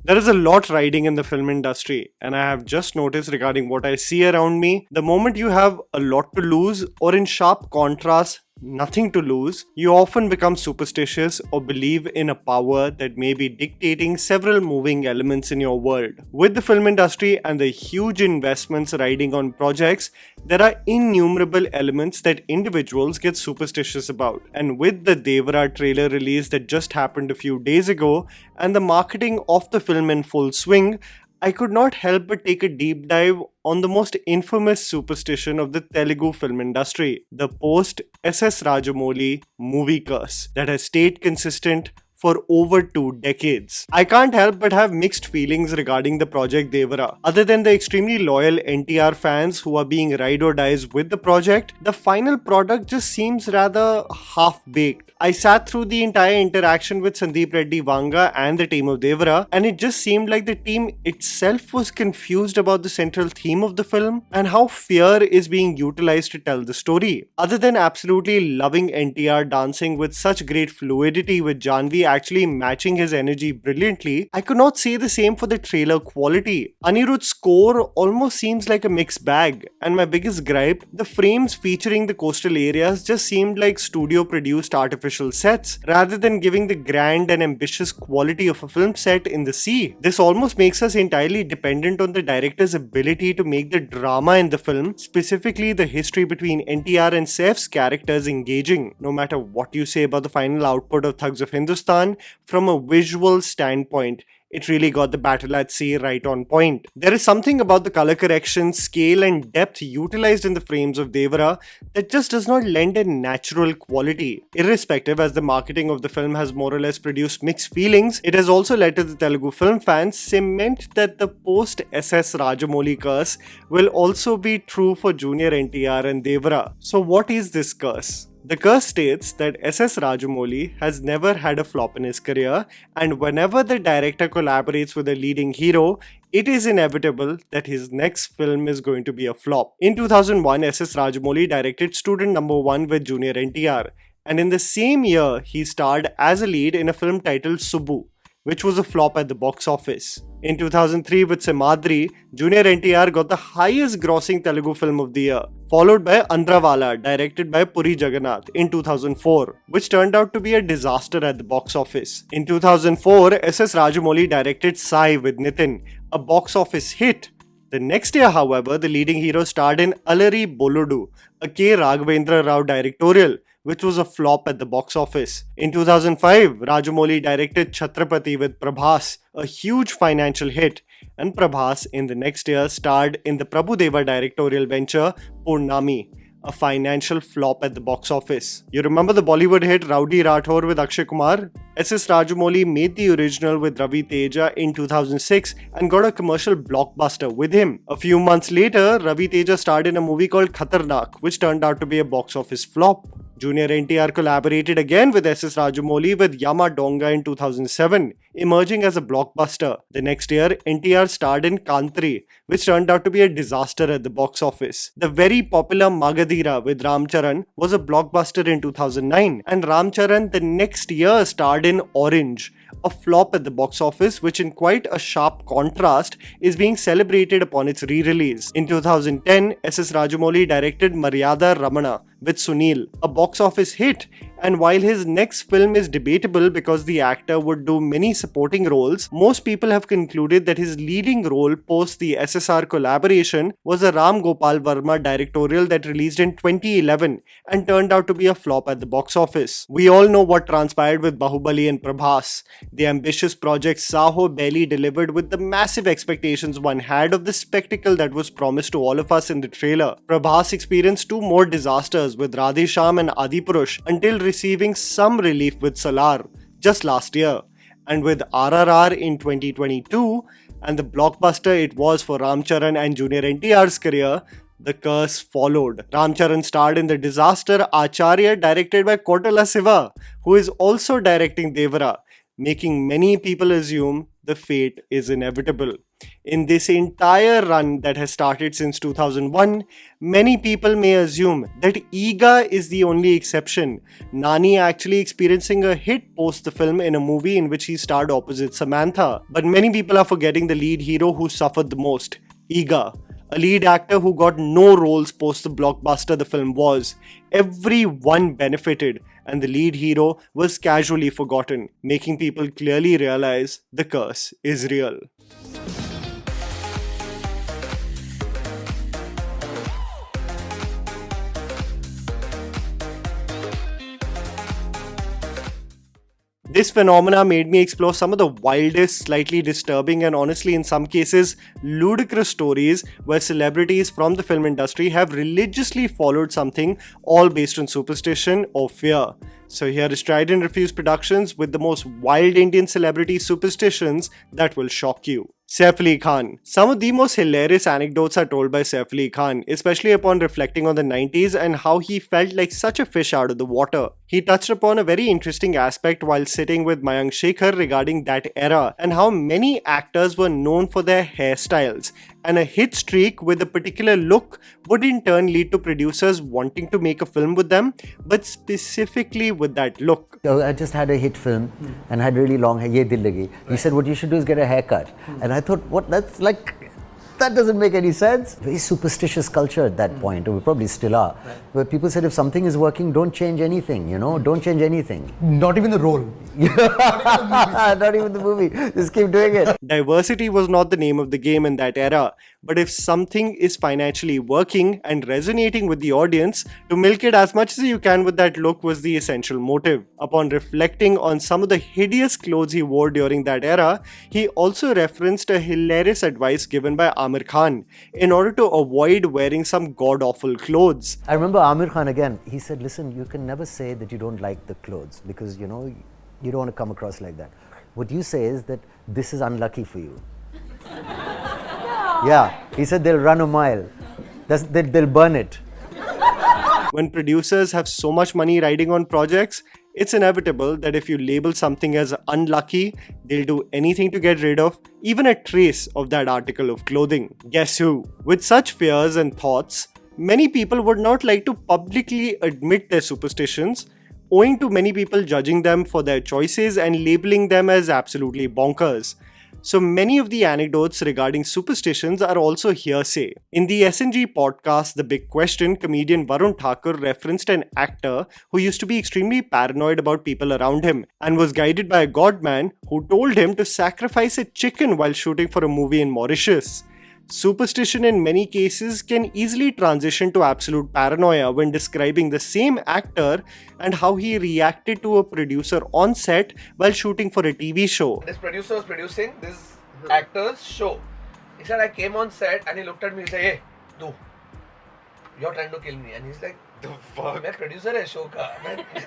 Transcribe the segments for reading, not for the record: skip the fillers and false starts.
There is a lot riding in the film industry, and I have just noticed regarding what I see around me. The moment you have a lot to lose, or in sharp contrast, nothing to lose, you often become superstitious or believe in a power that may be dictating several moving elements in your world. With the film industry and the huge investments riding on projects, there are innumerable elements that individuals get superstitious about. And with the Devara trailer release that just happened a few days ago, and the marketing of the film in full swing, I could not help but take a deep dive on the most infamous superstition of the Telugu film industry, the post SS Rajamouli movie curse that has stayed consistent for over 2 decades. I can't help but have mixed feelings regarding the project Devara. Other than the extremely loyal NTR fans who are being ride or dies with the project, the final product just seems rather half-baked. I sat through the entire interaction with Sandeep Reddy Vanga and the team of Devara, and it just seemed like the team itself was confused about the central theme of the film and how fear is being utilized to tell the story. Other than absolutely loving NTR dancing with such great fluidity with Janvi actually matching his energy brilliantly, I could not say the same for the trailer quality. Anirudh's score almost seems like a mixed bag, and my biggest gripe, the frames featuring the coastal areas just seemed like studio produced artificial sets rather than giving the grand and ambitious quality of a film set in the sea. This almost makes us entirely dependent on the director's ability to make the drama in the film, specifically the history between NTR and Saif's characters, engaging. No matter what you say about the final output of Thugs of Hindustan, from a visual standpoint, it really got the battle at sea right on point. There is something about the color correction, scale and depth utilized in the frames of Devara that just does not lend a natural quality. Irrespective, as the marketing of the film has more or less produced mixed feelings, it has also led to the Telugu film fans cement that the post-SS Rajamouli curse will also be true for Junior NTR and Devara. So what is this curse? The curse states that SS Rajamouli has never had a flop in his career, and whenever the director collaborates with a leading hero, it is inevitable that his next film is going to be a flop. In 2001, SS Rajamouli directed Student Number 1 with Junior NTR, and in the same year, he starred as a lead in a film titled Subbu, which was a flop at the box office. In 2003 with Simadri, Junior NTR got the highest grossing Telugu film of the year, followed by Andrawala, directed by Puri Jagannath in 2004, which turned out to be a disaster at the box office. In 2004, SS Rajamouli directed Sai with Nitin, a box office hit. The next year, however, the leading hero starred in Alari Boludu, a K. Raghavendra Rao directorial, which was a flop at the box office. In 2005, Rajamouli directed Chhatrapati with Prabhas, a huge financial hit, and Prabhas in the next year starred in the Prabhudeva directorial venture Purnami, a financial flop at the box office. You remember the Bollywood hit Rowdy Rathore with Akshay Kumar? SS Rajamouli made the original with Ravi Teja in 2006 and got a commercial blockbuster with him. A few months later, Ravi Teja starred in a movie called Khatarnak, which turned out to be a box office flop. Junior NTR collaborated again with SS Rajamouli with Yama Donga in 2007, emerging as a blockbuster. The next year, NTR starred in Kantri, which turned out to be a disaster at the box office. The very popular Magadhira with Ramcharan was a blockbuster in 2009, and Ramcharan the next year starred in Orange, a flop at the box office, which in quite a sharp contrast is being celebrated upon its re-release. In 2010, SS Rajamouli directed Maryada Ramana with Sunil, a box office hit, and while his next film is debatable because the actor would do many supporting roles, most people have concluded that his leading role post the SSR collaboration was a Ram Gopal Verma directorial that released in 2011 and turned out to be a flop at the box office. We all know what transpired with Bahubali and Prabhas. The ambitious project Saho barely delivered with the massive expectations one had of the spectacle that was promised to all of us in the trailer. Prabhas experienced two more disasters with Radhe Shyam and Adipurush until receiving some relief with Salar just last year, and with RRR in 2022 and the blockbuster it was for Ramcharan and Junior NTR's career, the curse followed. Ramcharan starred in the disaster Acharya directed by Kotala Siva, who is also directing Devara, making many people assume the fate is inevitable. In this entire run that has started since 2001, many people may assume that Eega is the only exception, Nani actually experiencing a hit post the film in a movie in which he starred opposite Samantha. But many people are forgetting the lead hero who suffered the most, Eega, a lead actor who got no roles post the blockbuster the film was. Everyone benefited, and the lead hero was casually forgotten, making people clearly realize the curse is real. This phenomena made me explore some of the wildest, slightly disturbing, and honestly in some cases ludicrous stories where celebrities from the film industry have religiously followed something, all based on superstition or fear. So here is Tried&Refused Productions with the most wild Indian celebrity superstitions that will shock you. Saif Ali Khan. Some of the most hilarious anecdotes are told by Saif Ali Khan, especially upon reflecting on the 90s and how he felt like such a fish out of the water. He touched upon a very interesting aspect while sitting with Mayank Shekhar regarding that era and how many actors were known for their hairstyles, and a hit streak with a particular look would in turn lead to producers wanting to make a film with them, but specifically with that look. I just had a hit film and had really long hair, Ye Dil Lagi. He said, what you should do is get a haircut. And I thought, what, that's like, that doesn't make any sense. Very superstitious culture at that point, or we probably still are, where people said if something is working, don't change anything, don't change anything. Not even the role. Not even the movie. Just keep doing it. Diversity was not the name of the game in that era, but if something is financially working and resonating with the audience, to milk it as much as you can with that look was the essential motive. Upon reflecting on some of the hideous clothes he wore during that era, he also referenced a hilarious advice given by Amir Khan in order to avoid wearing some god-awful clothes. I remember Amir Khan again, he said, listen, you can never say that you don't like the clothes because, you don't want to come across like that. What you say is that this is unlucky for you. Yeah, he said they'll run a mile. They'll burn it. When producers have so much money riding on projects, it's inevitable that if you label something as unlucky, they'll do anything to get rid of even a trace of that article of clothing. Guess who? With such fears and thoughts, many people would not like to publicly admit their superstitions, owing to many people judging them for their choices and labeling them as absolutely bonkers. So many of the anecdotes regarding superstitions are also hearsay. In the SNG podcast, The Big Question, comedian Varun Thakur referenced an actor who used to be extremely paranoid about people around him and was guided by a godman who told him to sacrifice a chicken while shooting for a movie in Mauritius. Superstition in many cases can easily transition to absolute paranoia when describing the same actor and how he reacted to a producer on set while shooting for a TV show. This producer was producing this actor's show. He said, I came on set and he looked at me and said, hey, do. You're trying to kill me. And he's like, the fuck? I'm producer of show ka.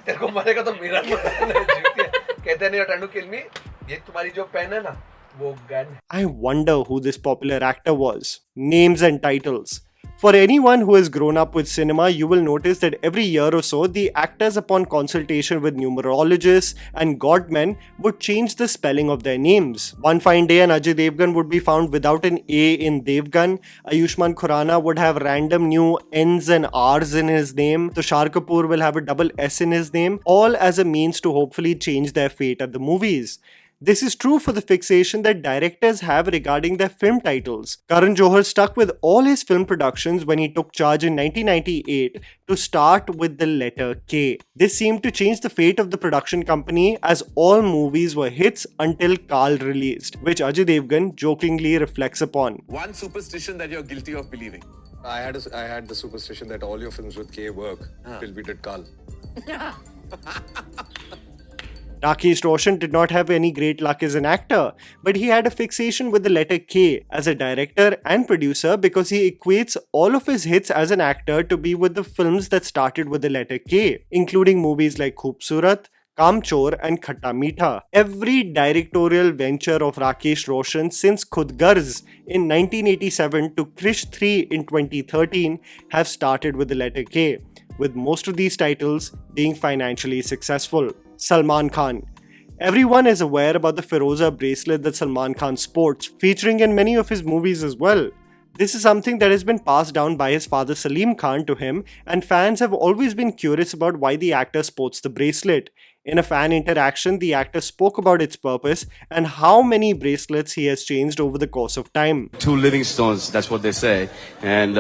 Tere ko marega to mera कहते नहीं, you're trying to kill me. ये तुम्हारी जो pen है ना, वो gun. I wonder who this popular actor was. Names and titles. For anyone who has grown up with cinema, you will notice that every year or so, the actors, upon consultation with numerologists and godmen, would change the spelling of their names. One fine day, an Ajay Devgan would be found without an A in Devgan. Ayushmann Khurrana would have random new N's and R's in his name. Tushar Kapoor will have a double S in his name, all as a means to hopefully change their fate at the movies. This is true for the fixation that directors have regarding their film titles. Karan Johar stuck with all his film productions when he took charge in 1998 to start with the letter K. This seemed to change the fate of the production company as all movies were hits until Kal released, which Ajay Devgan jokingly reflects upon. One superstition that you're guilty of believing. I had the superstition that all your films with K work till we did Kal. Rakesh Roshan did not have any great luck as an actor, but he had a fixation with the letter K as a director and producer because he equates all of his hits as an actor to be with the films that started with the letter K, including movies like Khoobsurat, Kamchor and Khatta Meetha. Every directorial venture of Rakesh Roshan since Khud Garz in 1987 to Krish 3 in 2013 have started with the letter K, with most of these titles being financially successful. Salman Khan. Everyone is aware about the Firoza bracelet that Salman Khan sports, featuring in many of his movies as well. This is something that has been passed down by his father Salim Khan to him, and fans have always been curious about why the actor sports the bracelet. In a fan interaction, the actor spoke about its purpose and how many bracelets he has changed over the course of time. Two living stones, that's what they say. And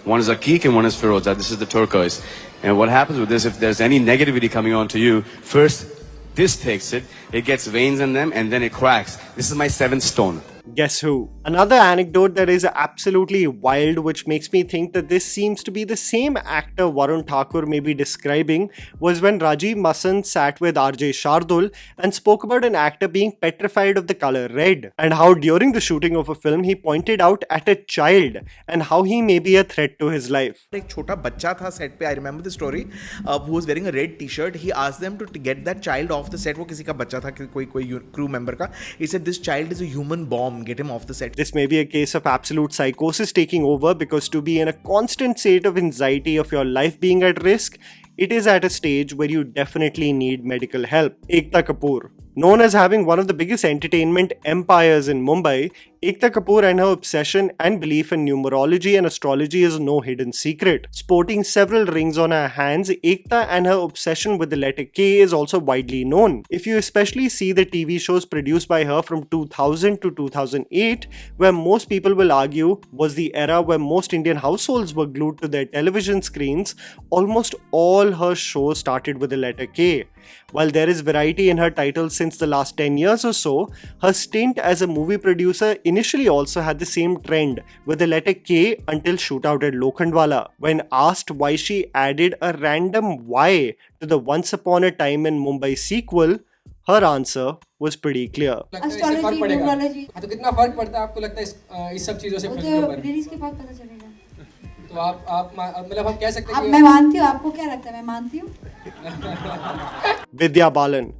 one is Akik and one is Firoza. This is the turquoise. And what happens with this, if there's any negativity coming on to you, first this takes it, it gets veins in them, and then it cracks. This is my seventh stone. Guess who? Another anecdote that is absolutely wild, which makes me think that this seems to be the same actor Varun Thakur may be describing, was when Rajiv Masand sat with RJ Shardul and spoke about an actor being petrified of the color red, and how during the shooting of a film he pointed out at a child and how he may be a threat to his life. एक छोटा बच्चा था set पे, I remember the story, who was wearing a red t-shirt. He asked them to get that child off the set. वो किसी का बच्चा था, कोई crew member का. He said this child is a human bomb. Get him off the set. This may be a case of absolute psychosis taking over, because to be in a constant state of anxiety of your life being at risk, it is at a stage where you definitely need medical help. Ekta Kapoor. Known as having one of the biggest entertainment empires in Mumbai, Ekta Kapoor and her obsession and belief in numerology and astrology is no hidden secret. Sporting several rings on her hands, Ekta and her obsession with the letter K is also widely known. If you especially see the TV shows produced by her from 2000 to 2008, where most people will argue was the era where most Indian households were glued to their television screens, almost all her shows started with the letter K. While there is variety in her titles since the last 10 years or so, her stint as a movie producer initially also had the same trend with the letter K until Shootout at Lokhandwala. When asked why she added a random Y to the Once Upon a Time in Mumbai sequel, her answer was pretty clear. Astrology, numerology. तो कितना फर्क पड़ता है आपको लगता है इस सब चीजों से फिल्म के ऊपर? रिलीज के बाद पता चलेगा. तो आप मतलब हम कह सकते हैं कि मैं मानती हूँ. आपको क्या लगता है? मैं मानती हूँ. Vidya Balan.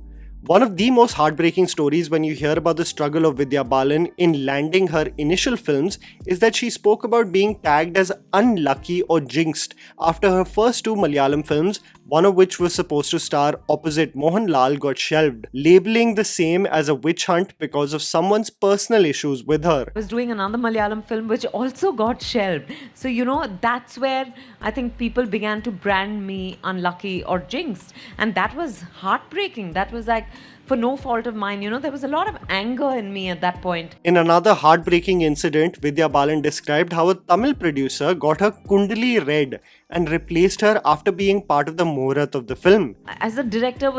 One of the most heartbreaking stories when you hear about the struggle of Vidya Balan in landing her initial films is that she spoke about being tagged as unlucky or jinxed after her first two Malayalam films, one of which was supposed to star opposite Mohanlal, got shelved, labeling the same as a witch hunt because of someone's personal issues with her. I was doing another Malayalam film which also got shelved. So, that's where I think people began to brand me unlucky or jinxed. And that was heartbreaking. That was like, for no fault of mine, there was a lot of anger in me at that point. In another heartbreaking incident, Vidya Balan described how a Tamil producer got her kundali read and replaced her after being part of the Muhurat of the film. As the director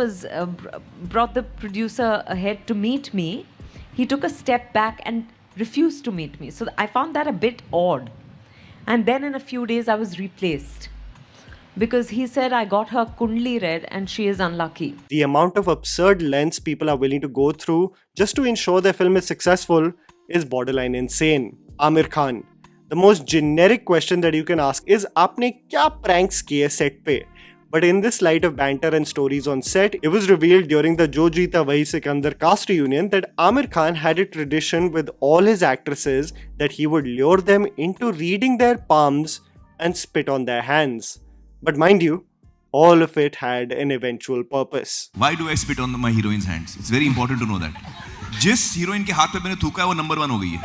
brought the producer ahead to meet me, he took a step back and refused to meet me. So I found that a bit odd. And then in a few days, I was replaced. Because he said I got her kundli read and she is unlucky. The amount of absurd lengths people are willing to go through just to ensure their film is successful is borderline insane. Amir Khan. The most generic question that you can ask is, "Aapne kya pranks kiye set pe?" But in this light of banter and stories on set, it was revealed during the Jo Jeeta Wahi Sikandar cast reunion that Amir Khan had a tradition with all his actresses that he would lure them into reading their palms and spit on their hands. But mind you, all of it had an eventual purpose. Why do I spit on my heroine's hands? It's very important to know that. जिस heroine के हाथ पे मैंने थूका है वो number 1 हो गई है.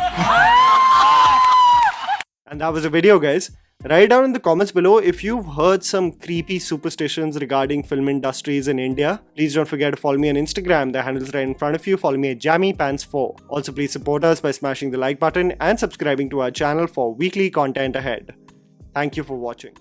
And that was the video, guys. Write down in the comments below if you've heard some creepy superstitions regarding film industries in India. Please don't forget to follow me on Instagram. The handle is right in front of you. Follow me at JammyPants4. Also, please support us by smashing the like button and subscribing to our channel for weekly content ahead. Thank you for watching.